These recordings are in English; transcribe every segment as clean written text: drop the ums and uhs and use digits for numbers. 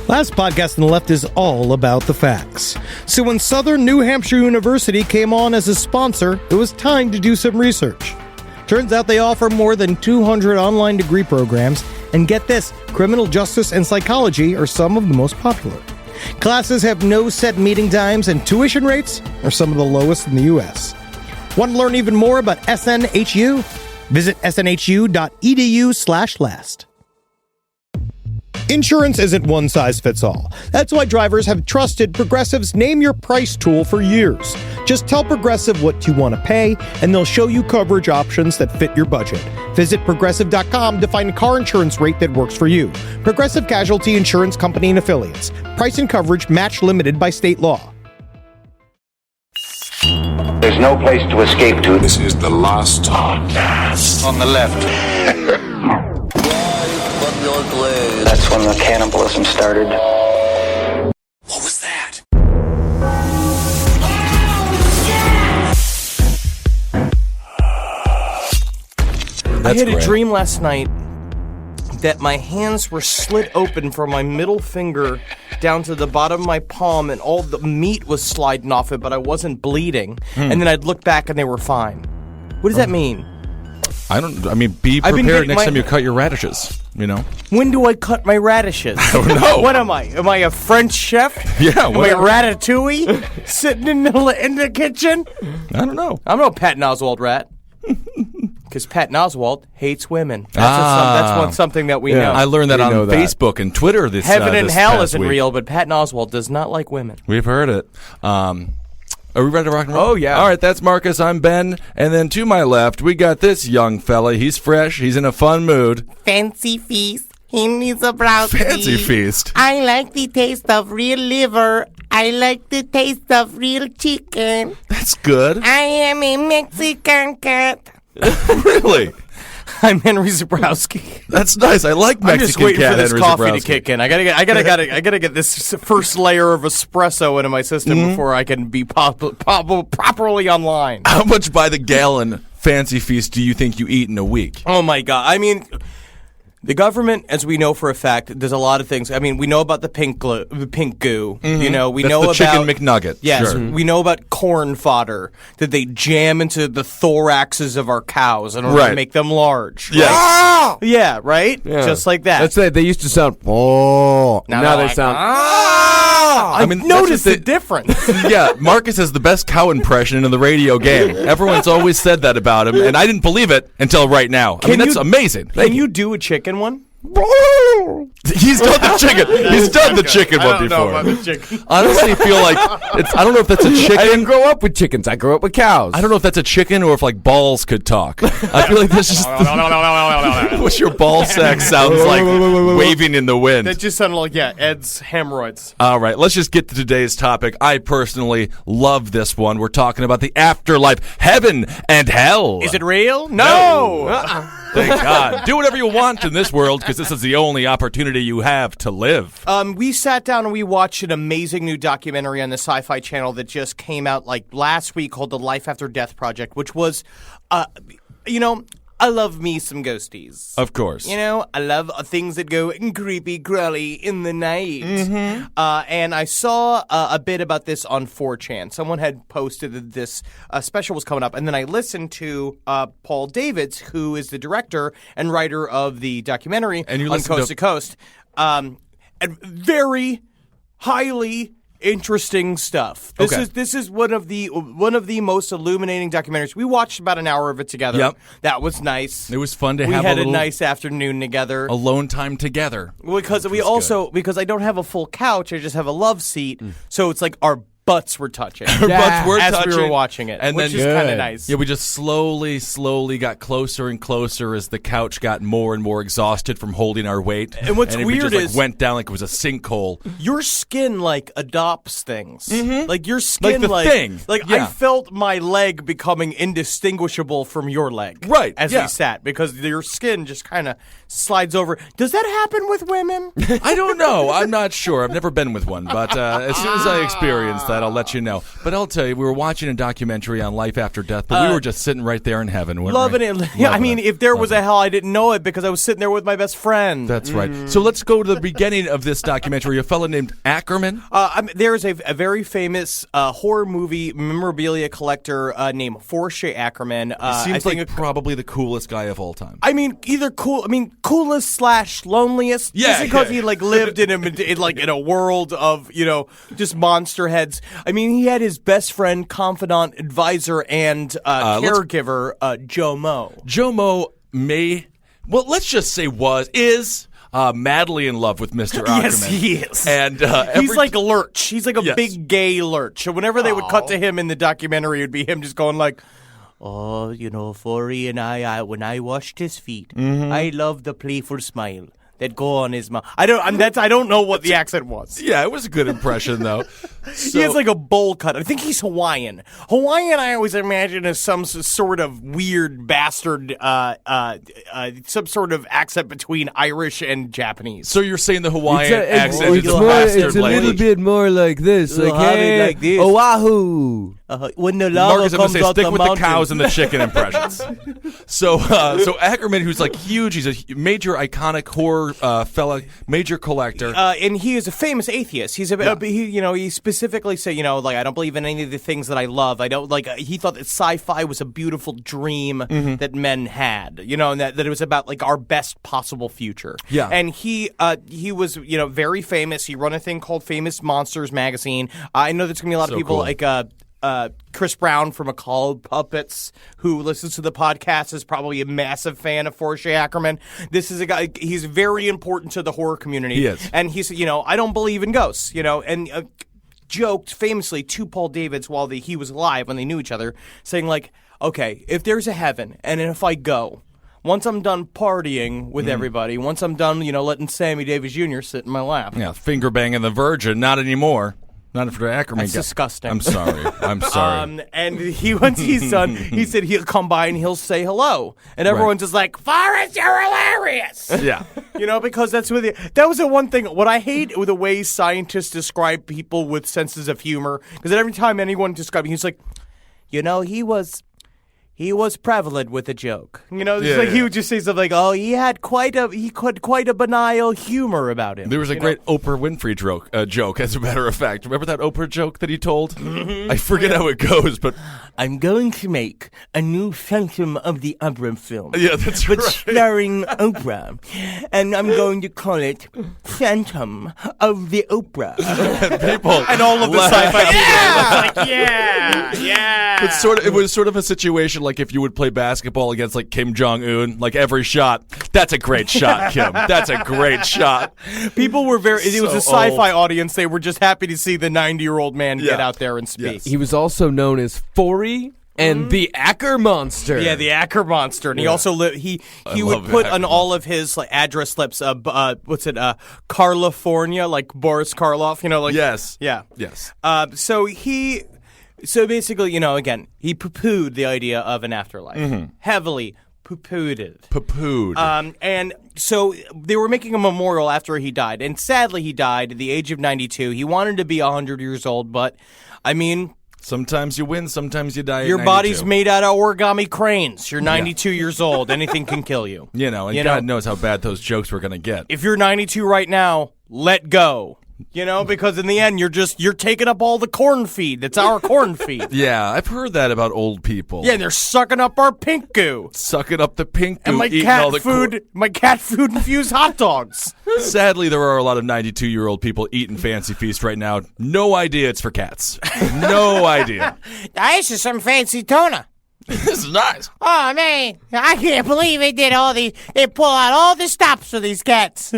Last podcast on the left is all about the facts. So when Southern New Hampshire University came on as a sponsor, it was time to do some research. Turns out they offer more than 200 online degree programs, and get this, criminal justice and psychology are some of the most popular. Classes have no set meeting times, and tuition rates are some of the lowest in the U.S. Want to learn even more about SNHU? Visit snhu.edu/last. Insurance isn't one size fits all. That's why drivers have trusted Progressive's Name Your Price tool for years. Just tell Progressive what you want to pay, and they'll show you coverage options that fit your budget. Visit Progressive.com to find a car insurance rate that works for you. Progressive Casualty Insurance Company and Affiliates. Price and coverage match limited by state law. There's no place to escape to. This is the last podcast. On the left. That's when the cannibalism started. What was that? I had a dream last night that my hands were slit open from my middle finger down to the bottom of my palm, and all the meat was sliding off it, but I wasn't bleeding. And then I'd look back and they were fine. What does that mean? Be prepared next time you cut your radishes, you know? When do I cut my radishes? I don't know. What am I? Am I a French chef? Yeah, Am I ratatouille? Sitting in the kitchen? I don't know. I'm no Patton Oswalt rat. Because Patton Oswalt hates women. That's something that we know. I learned that on Facebook and Twitter this Heaven and this hell past isn't week. real, but Patton Oswalt does not like women. We've heard it. Are we ready to rock and roll? Oh, yeah. All right, that's Marcus. I'm Ben. And then to my left, we got this young fella. He's fresh. He's in a fun mood. Fancy feast. He needs a brownie. Fancy feast. I like the taste of real liver. I like the taste of real chicken. That's good. I am a Mexican cat. Really? I'm Henry Zabrowski. That's nice. I like Mexican I'm just waiting cat for this Henry coffee Zabrowski. to kick in. I gotta get this first layer of espresso into my system before I can be properly online. How much by the gallon fancy feast do you think you eat in a week? Oh my God! I mean, the government, as we know for a fact, does a lot of things. I mean, we know about the pink goo. You know, we That's know the about chicken McNugget. Yes, Sure. we know about corn fodder that they jam into the thoraxes of our cows in order to make them large. Yes. Right? Yeah, right. Yeah. Just like that. That's it. They used to sound now they like, sound. I mean, noticed that's the difference. Yeah, Marcus has the best cow impression in the radio game. Everyone's always said that about him, and I didn't believe it until right now. That's amazing. Can you do a chicken one? He's done the chicken. He's done the chicken one before. Honestly, I feel like I don't know if that's a chicken. I didn't grow up with chickens. I grew up with cows. I don't know if that's a chicken or if like balls could talk. I feel like this is what your ball sack sounds like waving in the wind. That just sounded like Ed's hemorrhoids. All right, let's just get to today's topic. I personally love this one. We're talking about the afterlife, heaven and hell. Is it real? No. Thank God. Do whatever you want in this world because this is the only opportunity you have to live. We sat down and we watched an amazing new documentary on the Sci-Fi Channel that just came out like last week called The Life After Death Project, which was, I love me some ghosties. Of course. You know, I love things that go creepy crawly in the night. Mm-hmm. And I saw a bit about this on 4chan. Someone had posted that this special was coming up. And then I listened to Paul Davids, who is the director and writer of the documentary and you on Coast to Coast. And very highly interesting stuff. This is one of the most illuminating documentaries. We watched about an hour of it together. Yep. That was nice. It was fun to have We had a nice afternoon together. alone time together. Because because I don't have a full couch, I just have a love seat. So it's like our butts were touching. Our butts were as touching. we were watching it, And which then- is kind of Good. nice. Yeah, we just slowly got closer and closer as the couch got more and more exhausted from holding our weight. And what's we weird just, is- went down like it was a sinkhole. Your skin adopts things. Like your Like skin the thing. I Yeah. felt my leg becoming indistinguishable from your leg. Right, As yeah. we sat because your skin just kind of slides over. Does that happen with women? I don't know. I'm not sure. I've never been with one, but as soon as I experienced that, I'll let you know. But I'll tell you, we were watching a documentary on life after death, but we were just sitting right there in heaven. Loving it. Yeah, I mean, if there was a hell, I didn't know it because I was sitting there with my best friend. That's right. So let's go to the beginning of this documentary. A fellow named Ackerman. There's a very famous horror movie memorabilia collector named Forshay Ackerman. Seems like probably the coolest guy of all time. I mean, either coolest / loneliest. Yeah, just because he lived in a world of just monster heads. I mean, he had his best friend, confidant, advisor, and caregiver, Joe Mo. Joe Mo let's just say is madly in love with Mr. Ackerman. Yes, he is. And he's like a lurch. He's like a big gay lurch. And whenever they would cut to him in the documentary, it would be him just going like, "Oh, Forey and I when I washed his feet, I love the playful smile that go on his mouth." I don't know what the accent was. Yeah, it was a good impression though. He has like a bowl cut. I think he's Hawaiian. Hawaiian, I always imagine as some sort of weird bastard, some sort of accent between Irish and Japanese. So you're saying the Hawaiian accent is a bastard It's a little bit more like this. Like, hey, like this. Oahu. When the lava Marcus, I'm comes going to say out stick the with mountain. the cows and the chicken impressions. So Ackerman, who's like huge, he's a major iconic horror fella, major collector. And he is a famous atheist. He's he specifically said, I don't believe in any of the things that I love. I don't he thought that sci-fi was a beautiful dream that men had, and that it was about like our best possible future. Yeah. And he was, very famous. He run a thing called Famous Monsters magazine. I know there's going to be a lot of people like Chris Brown from Macaulay Puppets, who listens to the podcast, is probably a massive fan of Forshay Ackerman. This is a guy, he's very important to the horror community. He is. And he said, I don't believe in ghosts, and joked famously to Paul Davids while he was alive when they knew each other, saying like, okay, if there's a heaven and if I go, once I'm done partying with everybody, once I'm done, letting Sammy Davis Jr. sit in my lap. Yeah, finger banging the Virgin, not anymore. Not after Ackerman. That's disgusting. I'm sorry. And once he's done, he said he'll come by and he'll say hello. And everyone's just like, Forrest, you're hilarious. Yeah. Because that's that was the one thing. What I hate with the way scientists describe people with senses of humor, because every time anyone describes him, he's like, he was prevalent with a joke. He would just say something like, "Oh, he had quite a banal humor about him." There was a great Oprah Winfrey joke, as a matter of fact. Remember that Oprah joke that he told? I forget how it goes, but I'm going to make a new Phantom of the Opera film. Yeah, that's but right. starring Oprah, and I'm going to call it Phantom of the Opera. People and all of the sci-fi people. Yeah. It was sort of a situation like if you would play basketball against like Kim Jong-un, like every shot, that's a great shot, Kim. That's a great shot. People were it was a sci-fi audience. They were just happy to see the 90-year-old man get out there and speak. Yes. He was also known as Forey and the Acker Monster. Yeah, the Acker Monster. And he also he would put on all of his address slips, California, like Boris Karloff, Yes. Yeah. Yes. So basically, again, he poo-pooed the idea of an afterlife. Heavily poo-pooed it. Poo-pooed. And so they were making a memorial after he died. And sadly, he died at the age of 92. He wanted to be 100 years old, but, I mean... Sometimes you win, sometimes you die at Your 92. body's made out of origami cranes. You're 92 years old. Anything can kill you. And God knows how bad those jokes were going to get. If you're 92 right now, let go. Because in the end, you're taking up all the corn feed. That's our corn feed. Yeah, I've heard that about old people. Yeah, they're sucking up our pink goo. Sucking up the pink goo, And my eating all the cat food infused hot dogs. Sadly, there are a lot of 92-year-old people eating Fancy Feast right now. No idea it's for cats. No idea. This is some fancy tuna. This is nice. Oh, man. I can't believe they pull out all the stops for these cats.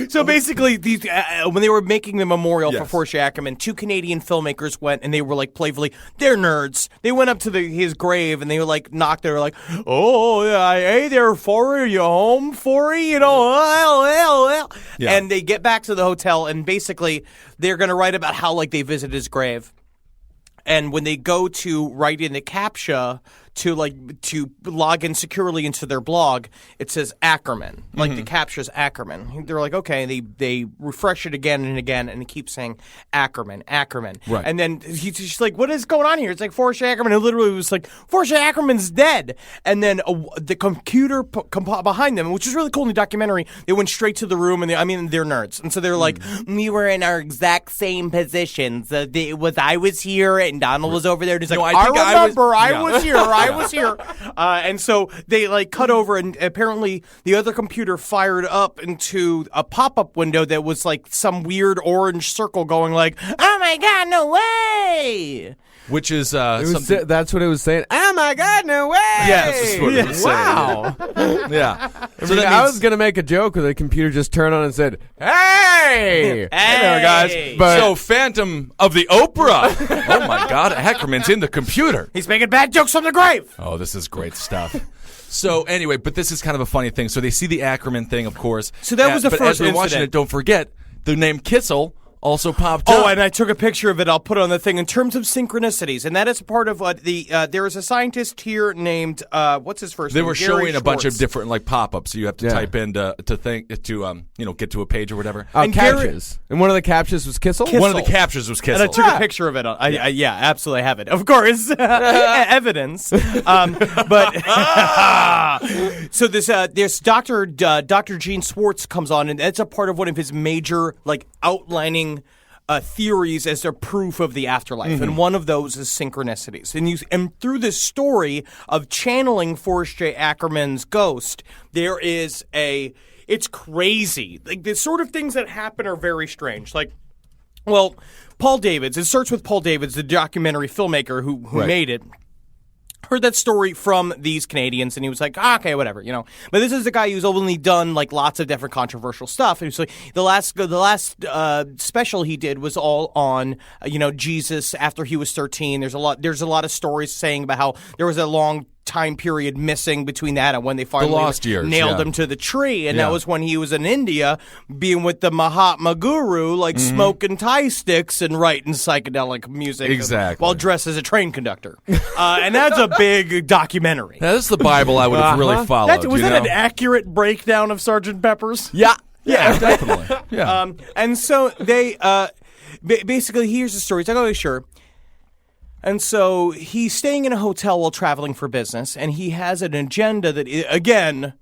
So basically, these when they were making the memorial for Forshay Ackerman, 2 Canadian filmmakers went and they were like playfully, they're nerds. They went up to his grave and they were like knocked. They were like, "Oh, hey there, Forey, you home, Forey? Well. Yeah. And they get back to the hotel and basically they're going to write about how like they visited his grave. And when they go to write in the captcha to log in securely into their blog, it says Ackerman. Like the capture's Ackerman. They're like, okay, they refresh it again and again, and it keeps saying Ackerman. Right. And then she's like, what is going on here? It's like Forrest Ackerman. It literally was like, Forrest Ackerman's dead. And then the computer behind them, which is really cool in the documentary, they went straight to the room, and they're nerds. And so they're like, we were in our exact same positions. I was here, and Donald was over there. And he's like, I was here. I was here. And so they cut over, and apparently the other computer fired up into a pop-up window that was like some weird orange circle going like, oh my God, no way! Which is something. That's what it was saying. Oh my God, no way! Yes, that's what it was saying. Wow. Yeah. I was gonna make a joke where the computer just turned on and said, "Hey, hey there, guys!" But so Phantom of the Oprah. Oh my God, Ackerman's in the computer. He's making bad jokes from the grave. Oh, this is great stuff. So anyway, but this is kind of a funny thing. So they see the Ackerman thing, of course. So that was the but first as we're watching incident. it, don't forget the name Kissel also popped up. Oh, and I took a picture of it. I'll put it on the thing. In terms of synchronicities, and that is part of what there is a scientist here named what's his first name? They were Gary showing a bunch of Schwartz. different pop-ups, so you have to type in to get to a page or whatever. And captures. And one of the captures was Kissel? One of the captures was Kissel. And I took a picture of it. Yeah, absolutely have it. Of course. Evidence. So this Dr. Gene Schwartz comes on, and that's a part of one of his major outlining theories as their proof of the afterlife, and one of those is synchronicities. And through this story of channeling Forrest J. Ackerman's ghost, there is it's crazy. The sort of things that happen are very strange. Paul Davids. It starts with Paul Davids, the documentary filmmaker who made it. Heard that story from these Canadians, and he was like, okay, whatever, But this is a guy who's only done lots of different controversial stuff. And so the last special he did was all on Jesus after he was 13. There's a lot of stories saying about how there was a long time period missing between that and when they finally nailed him to the tree, and that was when he was in India being with the Mahatma Guru, smoking Thai sticks and writing psychedelic music while dressed as a train conductor. And that's a big documentary. Now, this is the Bible I would have really followed. Was that an accurate breakdown of Sgt. Pepper's? Yeah, definitely. Yeah. And so they basically, here's the story. It's like, oh, sure. And so he's staying in a hotel while traveling for business, and he has an agenda that, again,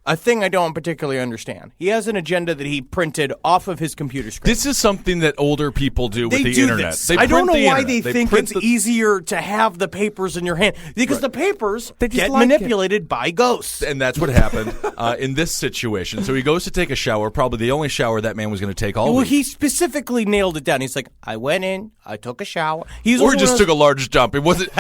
a thing I don't particularly understand. He has an agenda that he printed off of his computer screen. This is something that older people do with the internet. This. They I don't know why internet. they think it's easier to have the papers in your hand, because the papers get manipulated by ghosts. And that's what happened in this situation. So he goes to take a shower, probably the only shower that man was going to take all week. He specifically nailed it down. He's like, I went in, I took a shower. Or just took a large dump. It wasn't.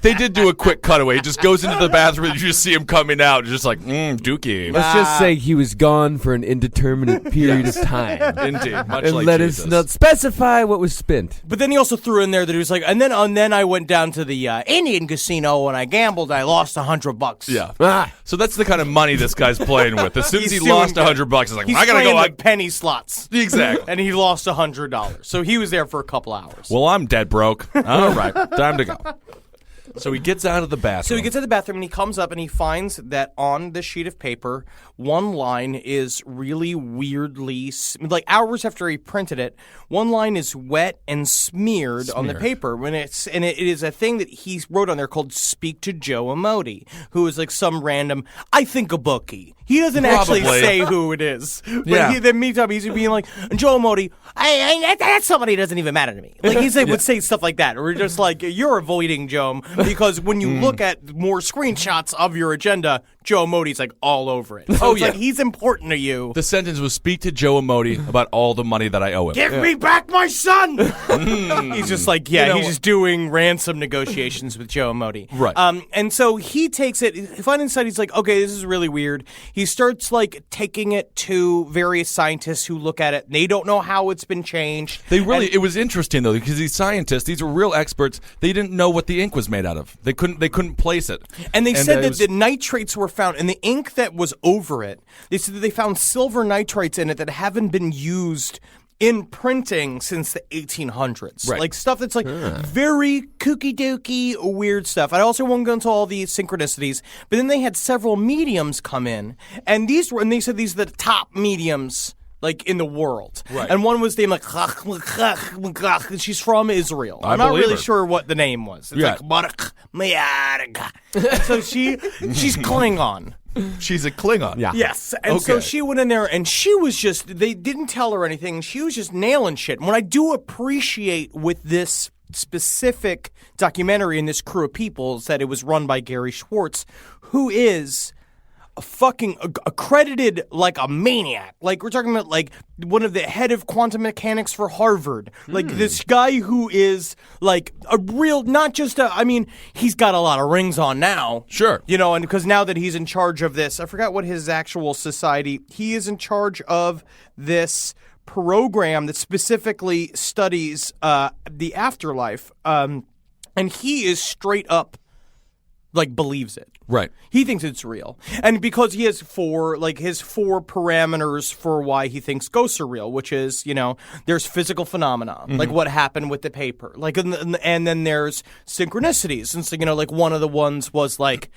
They did do a quick cutaway. He just goes into the bathroom, and you just see him coming out, just like, dookie. Let's just say he was gone for an indeterminate period of time. Indeed, much and like let Jesus. us not specify what was spent. But then he also threw in there that he was like, and then I went down to the Indian casino and I gambled. And I lost $100. Yeah. So that's the kind of money this guy's playing with. As soon as he lost $100, he's like, he's I gotta go like penny slots. Exactly. And he lost $100. So he was there for a couple hours. Well, I'm dead broke. All right, time to go. So he gets out of the bathroom. So he gets to the bathroom and he comes up and he finds that on the sheet of paper, one line is really weirdly, hours after he printed it, one line is wet and smeared on the paper. It is a thing that he wrote on there called "Speak to Joe Amodi," who is some random, I think, a bookie. He doesn't actually say who it is. But meantime, he's being like, Joe Amodi, that's somebody who doesn't even matter to me. Would say stuff like that. Or just like, you're avoiding Joe, because when you look at more screenshots of your agenda, Joe Amodi's all over it. So he's important to you. The sentence was, speak to Joe Amodi about all the money that I owe him. Give me back my son! He's just like, he's just doing ransom negotiations with Joe Amodi. Right. And so he takes it, finally inside, he's like, okay, this is really weird. He starts taking it to various scientists who look at it. They don't know how it's been changed. It was interesting though, because these scientists, these were real experts. They didn't know what the ink was made out of. They couldn't place it. And they said that the nitrates were found, and the ink that was over it, they said that they found silver nitrates in it that haven't been used in printing since the 1800s. Right. Like stuff that's like very kooky dooky, weird stuff. I also won't go into all the synchronicities, but then they had several mediums come in, and they said these are the top mediums like in the world. Right. And one was named like she's from Israel. I'm not believe really her. sure what the name was. It's so she's Klingon. She's a Klingon. Yeah. Yes. And so Okay. she went in there and she was they didn't tell her anything. She was just nailing shit. And what I do appreciate with this specific documentary and this crew of people is that it was run by Gary Schwartz, who is a fucking accredited like a maniac. Like we're talking about like one of the head of quantum mechanics for Harvard. Like this guy who is like a real, not just I mean, he's got a lot of rings on now. Sure. You know, and because now that he's in charge of this, I forgot what his actual society, he is in charge of this program that specifically studies the afterlife. And he is straight up like believes it. Right. He thinks it's real. And because he has his four parameters for why he thinks ghosts are real, which is, you know, there's physical phenomena, like what happened with the paper. Like, and then there's synchronicities. And so, you know, like one of the ones was like,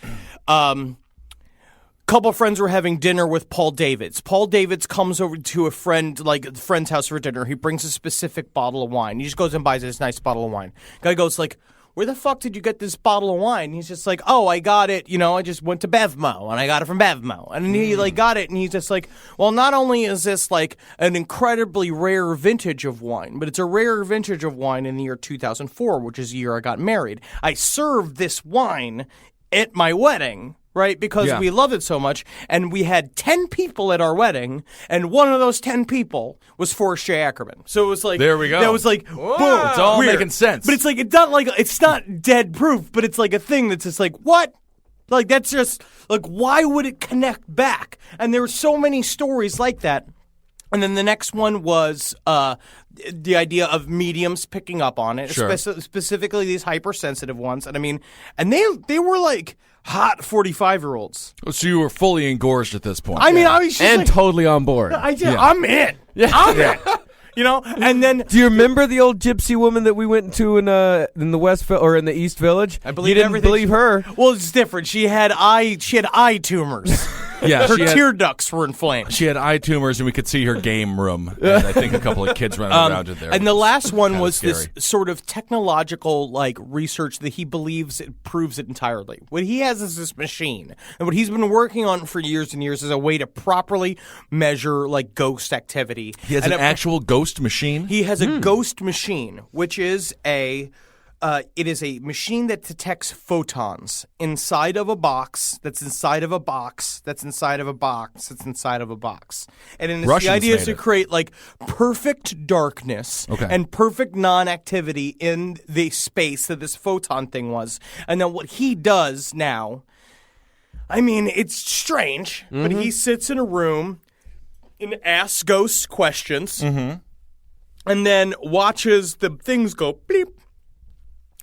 couple of friends were having dinner with Paul Davids. Paul Davids comes over to a friend's house for dinner. He brings a specific bottle of wine. He just goes and buys this nice bottle of wine. Guy goes like, where the fuck did you get this bottle of wine? He's just like, oh, I got it, you know, I just went to Bevmo, and I got it from Bevmo. And he, like, got it, and he's just like, well, not only is this, like, an incredibly rare vintage of wine, but it's a rare vintage of wine in the year 2004, which is the year I got married. I served this wine at my wedding, right, because we love it so much, and we had 10 people at our wedding, and one of those 10 people was Forrest J. Ackerman. So it was like, There we go. That was like, boom, It's all weird. making sense. But it's like, it's not dead proof, but it's like a thing that's just like, what? Like, that's just, like, why would it connect back? And there were so many stories like that. And then the next one was the idea of mediums picking up on it, Sure. specifically these hypersensitive ones. And I mean, and they were like hot 45-year-olds. So you were fully engorged at this point. I mean, I was just And like, totally on board. I'm in. I'm in. You know, and then Do you remember the old gypsy woman that we went to in the West or in the East Village? I believe you didn't everything believe her. Well, it's different. She had eye tumors. Yeah, Her she had- tear ducts were inflamed. She had eye tumors, and we could see her game room. And I think a couple of kids running around it there. And the last one kinda was scary. this sort of technological like research that he believes it proves it entirely. What he has is this machine, and what he's been working on for years and years is a way to properly measure like ghost activity. He has And an actual ghost machine? He has a ghost machine, which is it is a machine that detects photons inside of a box that's inside of a box that's inside of a box that's inside of a box. And then the Russians idea is made to it. create like perfect darkness Okay. and perfect non-activity in the space that this photon thing was. And then what he does now, I mean, it's strange, but he sits in a room and asks ghosts questions and then watches the things go bleep,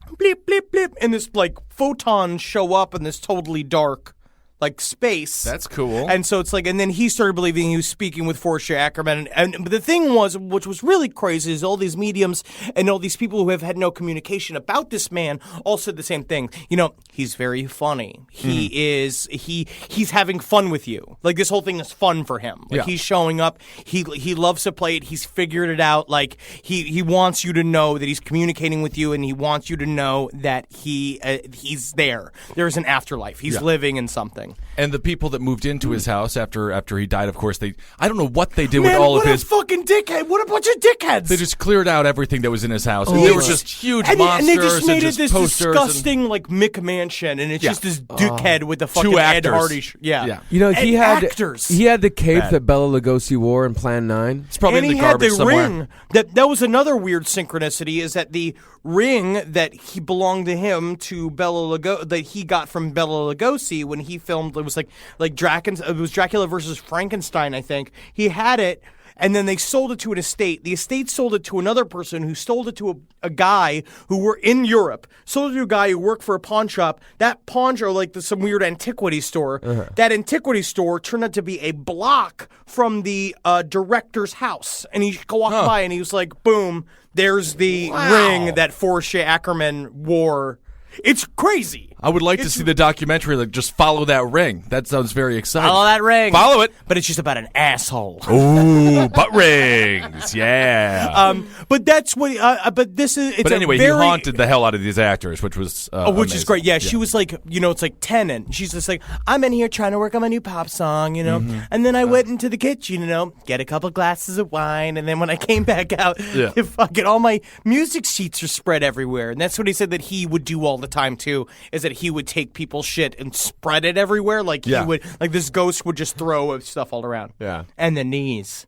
bleep, bleep, bleep, and this like photons show up in this totally dark like space. That's cool. And so it's like, and then he started believing he was speaking with Forrest J. Ackerman. And but the thing was, which was really crazy, is all these mediums and all these people who have had no communication about this man all said the same thing. You know, he's very funny. He's having fun with you. Like this whole thing is fun for him. Like he's showing up. He loves to play it. He's figured it out. Like he wants you to know that he's communicating with you, and he wants you to know that he's there. There's an afterlife. He's living in something. And the people that moved into his house after he died, of course, I don't know what they did Man, with all of what his. a fucking dickhead! What a bunch of dickheads! They just cleared out everything that was in his house. And there were just huge monsters and they just made it this posters disgusting like McMansion, and it's just this dickhead with the fucking Two Ed actors. Hardy. Yeah. You know, he And had actors. he had the cape that Bela Lugosi wore in Plan 9. It's probably And in he the had garbage the somewhere. ring. That was another weird synchronicity. Is that the ring that he belonged to him to that he got from Bela Lugosi when he filmed? It was like Dracula. It was Dracula versus Frankenstein, I think. He had it. and then they sold it to an estate. The estate sold it to another person who sold it to a guy who were in Europe. Sold it to a guy who worked for a pawn shop. That pawn shop, like some weird antiquity store. That antiquity store turned out to be a block from the director's house. And he walked by and he was like, boom, there's the ring that Forsha Ackerman wore. It's crazy. I would like to see the documentary, like, just follow that ring. That sounds very exciting. Follow that ring. Follow it. But it's just about an asshole. Ooh, butt rings. Yeah. But that's what. But this is. It's but anyway, he haunted the hell out of these actors, which was which amazing. is great. Yeah, she was like, it's like Tennant. She's just like, I'm in here trying to work on my new pop song, And then I went into the kitchen, get a couple glasses of wine, and then when I came back out, fucking all my music sheets are spread everywhere. And that's what he said that he would do all the time too, is that he would take people's shit and spread it everywhere. Like he would, like this ghost would just throw stuff all around. Yeah. And the knees.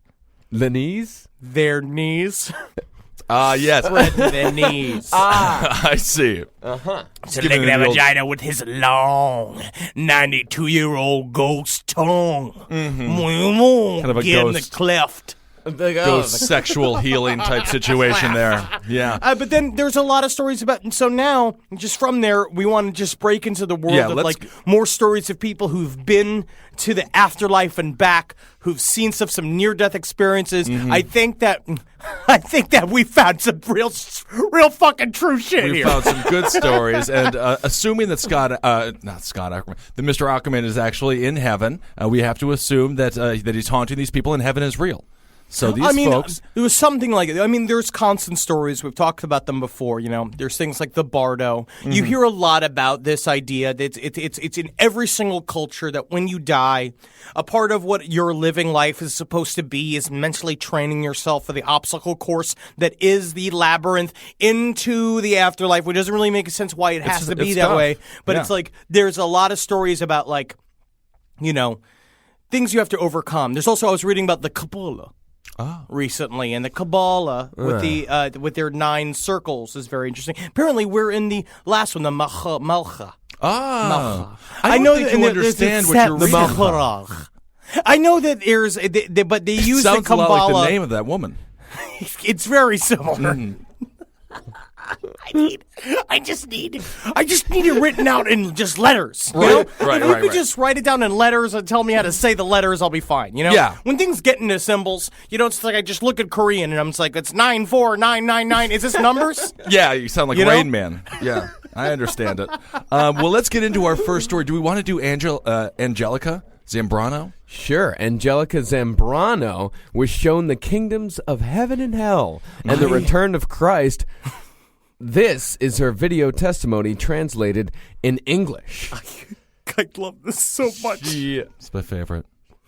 The knees? Their knees. Yes. Spread their knees. I see. To lick that vagina with his long 92-year-old ghost tongue. Kind of a Get in the ghost. cleft. Ghost sexual healing type situation there. Yeah. But then there's a lot of stories about, and so now, just from there, we want to just break into the world of like more stories of people who've been to the afterlife and back, who've seen some near-death experiences. I think that we found some real fucking true shit We here. found some good stories, and assuming that not Scott Ackerman, that Mr. Ackerman is actually in heaven, we have to assume that he's haunting these people, and heaven is real. So these folks... there was something like it. I mean, there's constant stories. We've talked about them before, There's things like the Bardo. You hear a lot about this idea that it's in every single culture that when you die, a part of what your living life is supposed to be is mentally training yourself for the obstacle course that is the labyrinth into the afterlife, which doesn't really make sense why it has to be that way. But it's like there's a lot of stories about like, things you have to overcome. There's also, I was reading about the Kabbalah. Recently, and the Kabbalah with their 9 circles is very interesting. Apparently, we're in the last one, the Malcha. I know that you understand what you're reading. I know that there's, but they use the Sounds a Kabbalah. lot like the name of that woman. It's very similar. I just need it written out in just letters. Right. If you could just write it down in letters and tell me how to say the letters, I'll be fine. Yeah. When things get into symbols, it's like I just look at Korean and I'm just like, it's 94999. Is this numbers? Yeah, you sound like Rain Man. Yeah, I understand it. Well, let's get into our first story. Do we want to do Angelica Zambrano? Sure. Angelica Zambrano was shown the kingdoms of heaven and hell and the return of Christ. This is her video testimony translated in English. I love this so much. It's my favorite.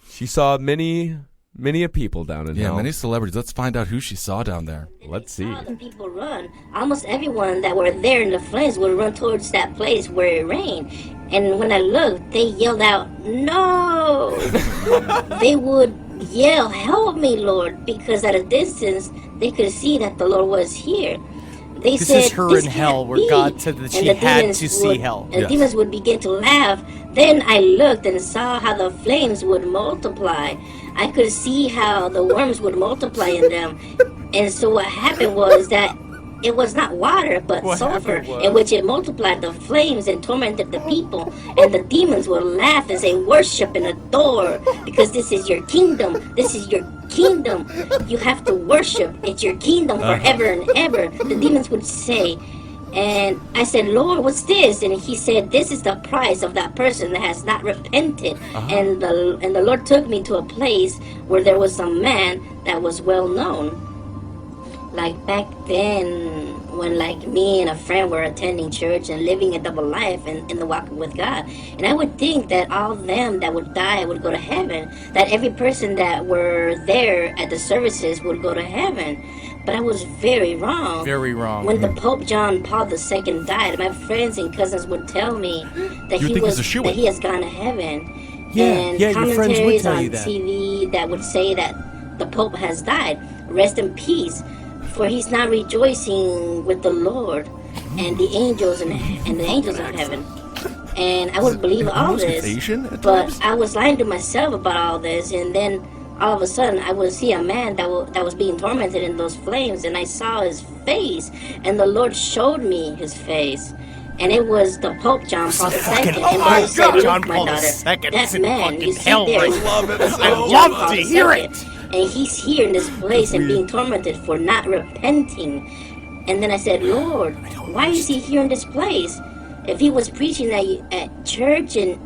She saw many a people down in hell. Yeah, many celebrities. Let's find out who she saw down there. Let's see. People run. Almost everyone that were there in the flames would run towards that place where it rained. And when I looked, they yelled out, "No!" They would yell, "Help me, Lord," because at a distance, they could see that the Lord was here. They This said, is her in hell, where God said that she had to see hell. And demons would begin to laugh. Then I looked and saw how the flames would multiply. I could see how the worms would multiply in them. And so what happened was that it was not water, but sulfur, in which it multiplied the flames and tormented the people. And the demons would laugh and say, "Worship and adore, because this is your kingdom. This is your kingdom. You have to worship. It's your kingdom forever and ever." The demons would say. And I said, "Lord, what's this?" And he said, "This is the price of that person that has not repented." And the Lord took me to a place where there was a man that was well known. Like back then, when like me and a friend were attending church and living a double life in the walk with God. And I would think that all of them that would die would go to heaven. That every person that were there at the services would go to heaven. But I was very wrong. Very wrong. When the Pope John Paul II died, my friends and cousins would tell me that he has gone to heaven. And your friends would commentaries tell on you that. TV that would say that the Pope has died. Rest in peace. For he's now rejoicing with the Lord and the angels and the angels of heaven. And I would believe all this, Asian at but times? I was lying to myself about all this. And then all of a sudden I would see a man that was being tormented in those flames, and I saw his face, and the Lord showed me his face. And it was the Pope John Paul II. And oh my Lord said, God, John "Look, my Paul daughter, II that is in man, fucking you see hell there, right is now. Pope I John love Paul to hear II, it. And he's here in this place and being tormented for not repenting." And then I said, "Lord, why is he here in this place? If he was preaching at church and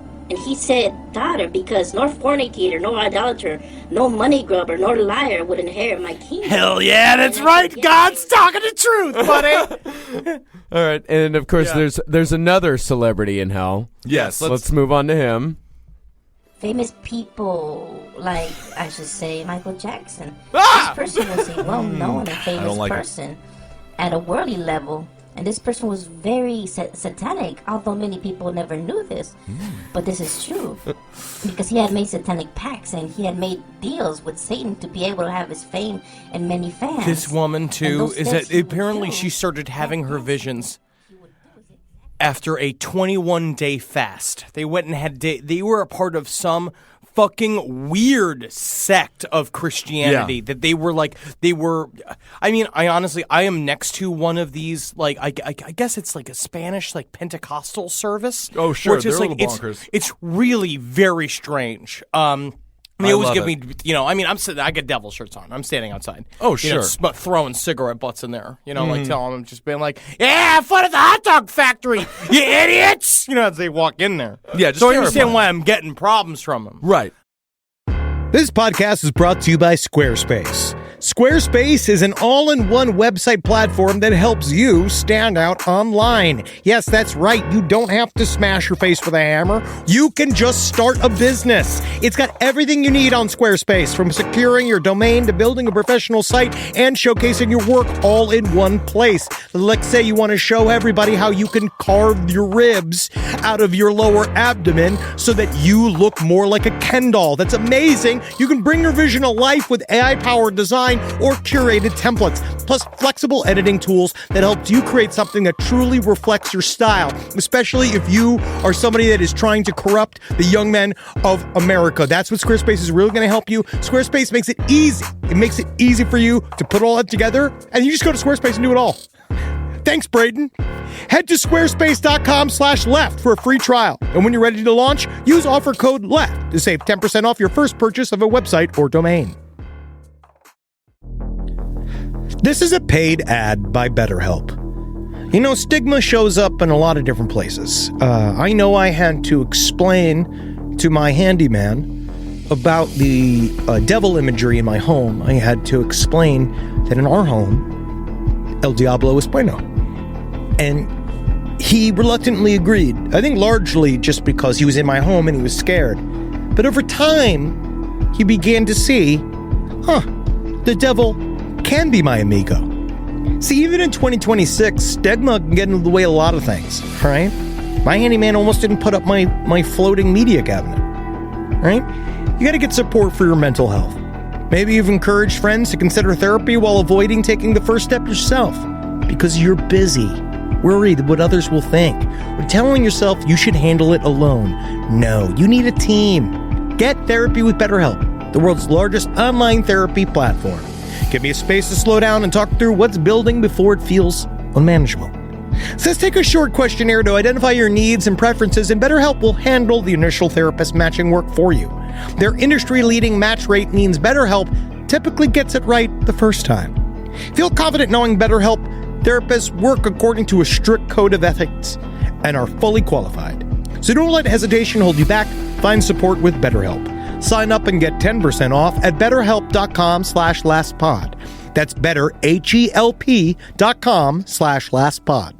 he said, daughter, because no fornicator, no idolater, no money grubber, nor liar would inherit my kingdom." Hell yeah, that's right. God's talking the truth, buddy. All right, and of course, there's another celebrity in hell. Yes, let's move on to him. Famous people, like, I should say, Michael Jackson. Ah! This person was a well-known and famous like it. person at a worldly level. And this person was very satanic, although many people never knew this. But this is true. Because he had made satanic pacts and he had made deals with Satan to be able to have his fame and many fans. This woman, And too, those is things that he would apparently do, she started having her that visions after a 21-day fast. They went and had they were a part of some fucking weird sect of Christianity that they were I mean, I am next to one of these, like, I guess it's like a Spanish, like, Pentecostal service. Oh, sure, where it's just, they're a like, little bonkers. it's really very strange. They always give me, I'm sitting, I get devil shirts on. I'm standing outside. Oh, sure. Throwing cigarette butts in there. Like telling them, just being like, yeah, have fun at the hot dog factory, you idiots! As they walk in there. Yeah, just so I understand terrifying. why I'm getting problems from them. Right. This podcast is brought to you by Squarespace. Squarespace is an all-in-one website platform that helps you stand out online. Yes, that's right. You don't have to smash your face with a hammer. You can just start a business. It's got everything you need on Squarespace, from securing your domain to building a professional site and showcasing your work all in one place. Let's say you want to show everybody how you can carve your ribs out of your lower abdomen so that you look more like a Ken doll. That's amazing. You can bring your vision to life with AI-powered design or curated templates, plus flexible editing tools that helps you create something that truly reflects your style, especially if you are somebody that is trying to corrupt the young men of America. That's what Squarespace is really going to help you. Squarespace makes it easy. It makes it easy for you to put all that together, and you just go to Squarespace and do it all. Thanks, Braden. Head to squarespace.com/left for a free trial. And when you're ready to launch, use offer code LEFT to save 10% off your first purchase of a website or domain. This is a paid ad by BetterHelp. Stigma shows up in a lot of different places. I know I had to explain to my handyman about the devil imagery in my home. I had to explain that in our home, El Diablo es bueno. And he reluctantly agreed. I think largely just because he was in my home and he was scared. But over time, he began to see, the devil can be my amigo. See, even in 2026, stigma can get in the way of a lot of things, right? My handyman almost didn't put up my floating media cabinet, right? You got to get support for your mental health. Maybe you've encouraged friends to consider therapy while avoiding taking the first step yourself because you're busy, worried what others will think, or telling yourself you should handle it alone. No, you need a team. Get therapy with BetterHelp, the world's largest online therapy platform. Give me a space to slow down and talk through what's building before it feels unmanageable. So let's take a short questionnaire to identify your needs and preferences, and BetterHelp will handle the initial therapist matching work for you. Their industry-leading match rate means BetterHelp typically gets it right the first time. Feel confident knowing BetterHelp therapists work according to a strict code of ethics and are fully qualified. So don't let hesitation hold you back. Find support with BetterHelp. Sign up and get 10% off at betterhelp.com/lastpod. That's betterhelp.com/lastpod.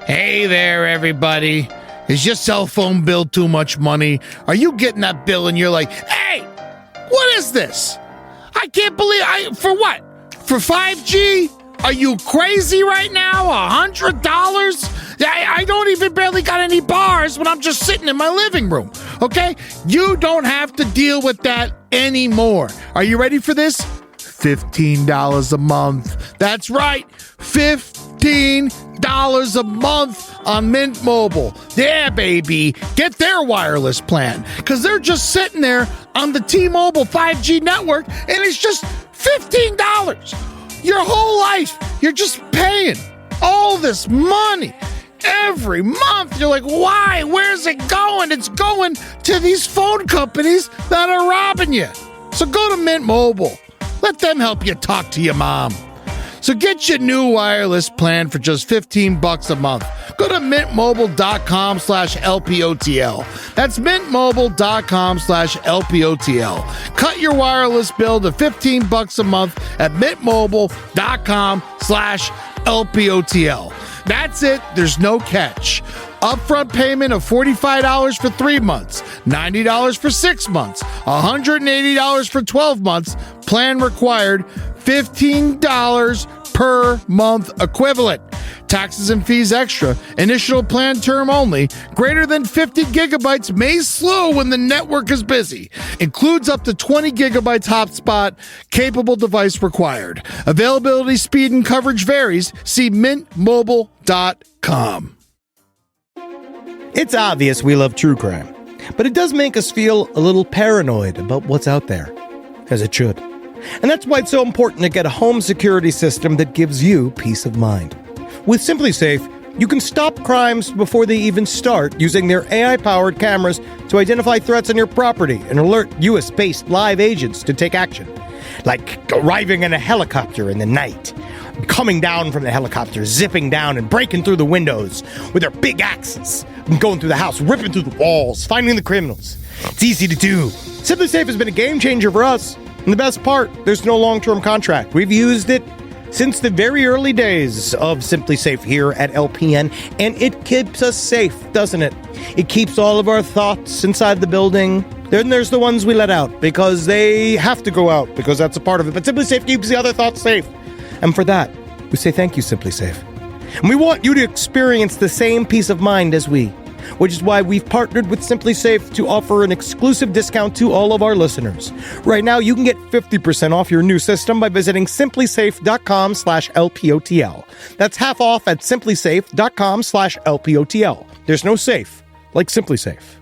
Hey there, everybody. Is your cell phone bill too much money? Are you getting that bill and you're like, hey, what is this? I can't believe for what? For 5G? Are you crazy right now? $100? I don't even barely got any bars when I'm just sitting in my living room, okay? You don't have to deal with that anymore. Are you ready for this? $15 a month. That's right, $15 $15 a month on Mint Mobile. Yeah, baby. Get their wireless plan because they're just sitting there on the T-Mobile 5G network and it's just $15. Your whole life, you're just paying all this money every month. You're like, why? Where's it going? It's going to these phone companies that are robbing you. So go to Mint Mobile. Let them help you talk to your mom. So get your new wireless plan for just $15 a month. Go to mintmobile.com/LPOTL. That's mintmobile.com/LPOTL. Cut your wireless bill to $15 a month at mintmobile.com/LPOTL. That's it. There's no catch. Upfront payment of $45 for 3 months, $90 for 6 months, $180 for 12 months. Plan required, $15 per month equivalent. Taxes and fees extra. Initial plan term only. Greater than 50 gigabytes may slow when the network is busy. Includes up to 20 gigabytes hotspot. Capable device required. Availability, speed, and coverage varies. See mintmobile.com. It's obvious we love true crime, but it does make us feel a little paranoid about what's out there, as it should. And that's why it's so important to get a home security system that gives you peace of mind. With SimpliSafe, you can stop crimes before they even start using their AI-powered cameras to identify threats on your property and alert US-based live agents to take action. Like arriving in a helicopter in the night, coming down from the helicopter, zipping down and breaking through the windows with their big axes, and going through the house, ripping through the walls, finding the criminals. It's easy to do. SimpliSafe has been a game changer for us. And the best part, there's no long-term contract. We've used it since the very early days of SimpliSafe here at LPN, and it keeps us safe, doesn't it? It keeps all of our thoughts inside the building. Then there's the ones we let out because they have to go out because that's a part of it. But SimpliSafe keeps the other thoughts safe. And for that, we say thank you, SimpliSafe. And we want you to experience the same peace of mind as we, which is why we've partnered with SimpliSafe to offer an exclusive discount to all of our listeners. Right now, you can get 50% off your new system by visiting simplysafe.com/LPOTL. That's half off at simplysafe.com/LPOTL. There's no safe like SimpliSafe.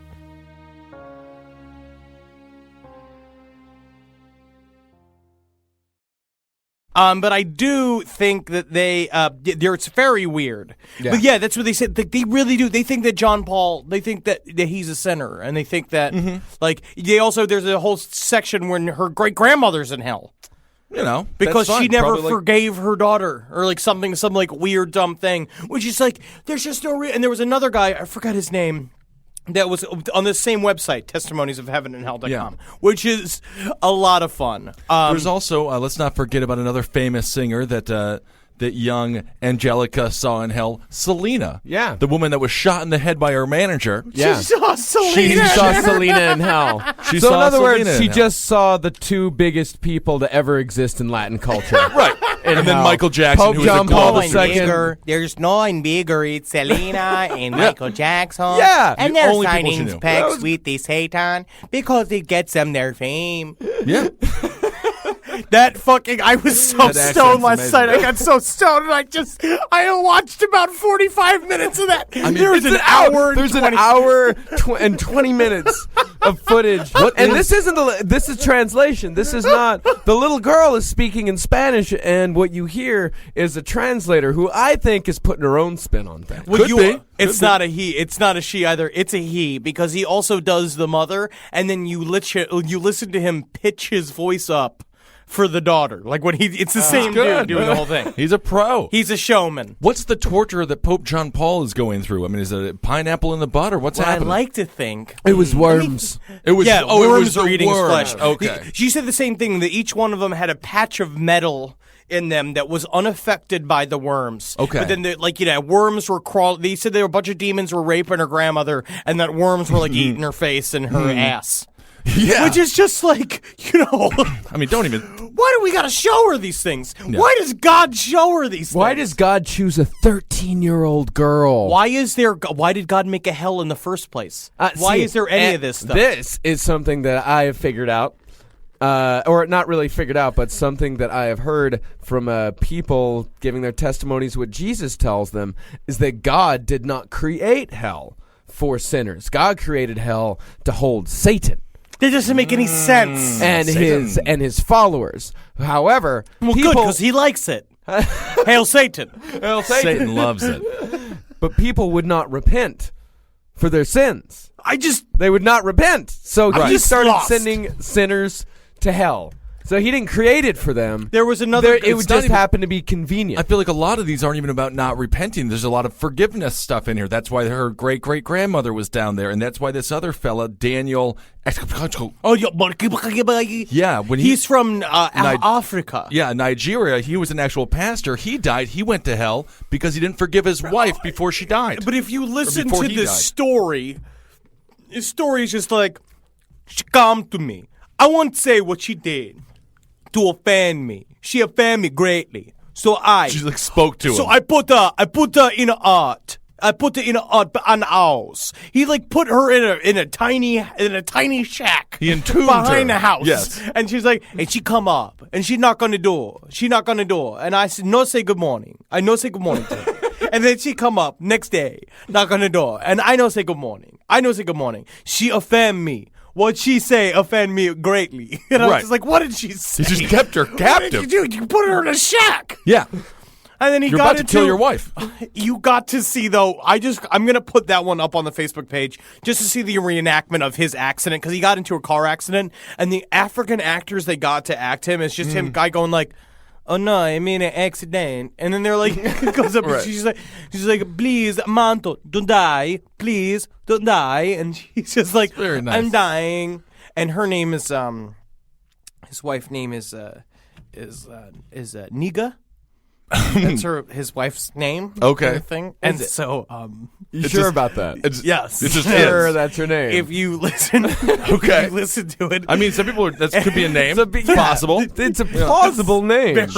But I do think that it's very weird. Yeah. But yeah, that's what they said. They really do. They think that John Paul, they think that he's a sinner. And they think that, there's a whole section when her great-grandmother's in hell. You know, because she never forgave her daughter or like some like weird, dumb thing, which is like, there's just no reason. And there was another guy, I forgot his name, that was on the same website, testimoniesofheavenandhell.com, which is a lot of fun. There's also, let's not forget about another famous singer that young Angelica saw in hell, Selena. Yeah. The woman that was shot in the head by her manager. Yeah. She saw Selena. She saw Selena in hell. So in other words, she just saw the two biggest people to ever exist in Latin culture. Right. And then Michael Jackson, Pope who John was a Paul global II. There's no one bigger. It's Selena and Michael Jackson. Yeah. And The they're only people she signing knew. pacts with the Satan because it gets them their fame. Yeah. That fucking, I was so That accent's stoned last amazing. night. I got so stoned and I watched about 45 minutes of that. I mean, there was an hour and There's 20. an hour and 20 minutes of footage. This is translation. This is not, the little girl is speaking in Spanish, and what you hear is a translator who I think is putting her own spin on things. Well, Could be. It's not a he. It's not a she either. It's a he because he also does the mother, and then you listen to him pitch his voice up for the daughter. Like when it's the same dude doing the whole thing. He's a pro. He's a showman. What's the torture that Pope John Paul is going through? I mean, is it a pineapple in the butt or what's Well, happening? I like to think It was worms. It was worms it was are the eating his worms. flesh. Okay. She said the same thing, that each one of them had a patch of metal in them that was unaffected by the worms. Okay. But then, worms were crawling. They said there were a bunch of demons were raping her grandmother, and that worms were, eating her face and her ass. Yeah. Which is just like, I mean, don't even. why do we got to show her these things? Yeah. Why does God show her these things? Why does God choose a 13-year-old girl? Why did God make a hell in the first place? Why is there any of this stuff? This is something that I have figured out. or not really figured out, but something that I have heard from people giving their testimonies, what Jesus tells them is that God did not create hell for sinners. God created hell to hold Satan. That doesn't make any sense. And his followers. However, Well, good, because he likes it. Hail Satan. Hail Satan. Satan loves it. But people would not repent for their sins. They would not repent. So he started sending sinners to hell. So he didn't create it for them. There was another... It would just happen to be convenient. I feel like a lot of these aren't even about not repenting. There's a lot of forgiveness stuff in here. That's why her great-great-grandmother was down there, and that's why this other fella, Daniel... Yeah, when he's from Africa. Yeah, Nigeria. He was an actual pastor. He died. He went to hell because he didn't forgive his wife before she died. But if you listen to the story, his story is just like, she come to me. I won't say what she did to offend me. She offended me greatly. So she like spoke to him. So I put her in a art. I put her in an house. He like put her in a tiny shack. He entombed behind her. the house. Yes. And she's like, and she come up and she knock on the door. And I said, no, say good morning. I no say good morning to her. And then she come up next day, knock on the door, and I no say good morning. She offend me. What she say offend me greatly. And I was just like, what did she say? He just kept her captive. What did you do? You put her in a shack. Yeah. And then You're about to kill your wife. You got to see, though, I'm going to put that one up on the Facebook page just to see the reenactment of his accident, because he got into a car accident, and the African actors they got to act him is just him guy going like, oh no, I mean an accident. And then they're like, goes up and she's like, please, Manto, don't die. Please, don't die. And she's just like, very nice. I'm dying. And her name is, his wife's name is Niga. That's his wife's name. Okay. Kind of thing. And so, you sure about that? Yes. It's just sure that's her name. If you listen, okay. If you listen to it. I mean, some people that could be a name. It's possible. It's a plausible name. It's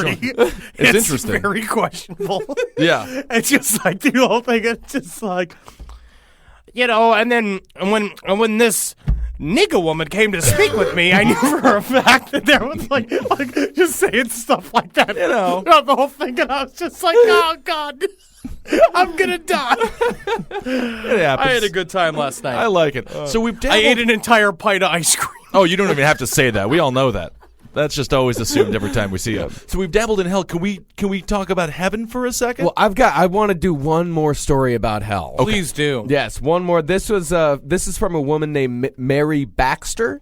interesting. Very questionable. Yeah. It's just like the whole thing. It's just like, and then when this nigga woman came to speak with me, I knew for a fact that there was like just saying stuff like that, throughout the whole thing, and I was just like, oh God, I'm gonna die. It happens. I had a good time last night. I like it. So I ate an entire pint of ice cream. Oh, you don't even have to say that. We all know that. That's just always assumed every time we see it. So we've dabbled in hell. Can we talk about heaven for a second? Well, I want to do one more story about hell. Okay. Please do. Yes, one more. This is from a woman named Mary Baxter.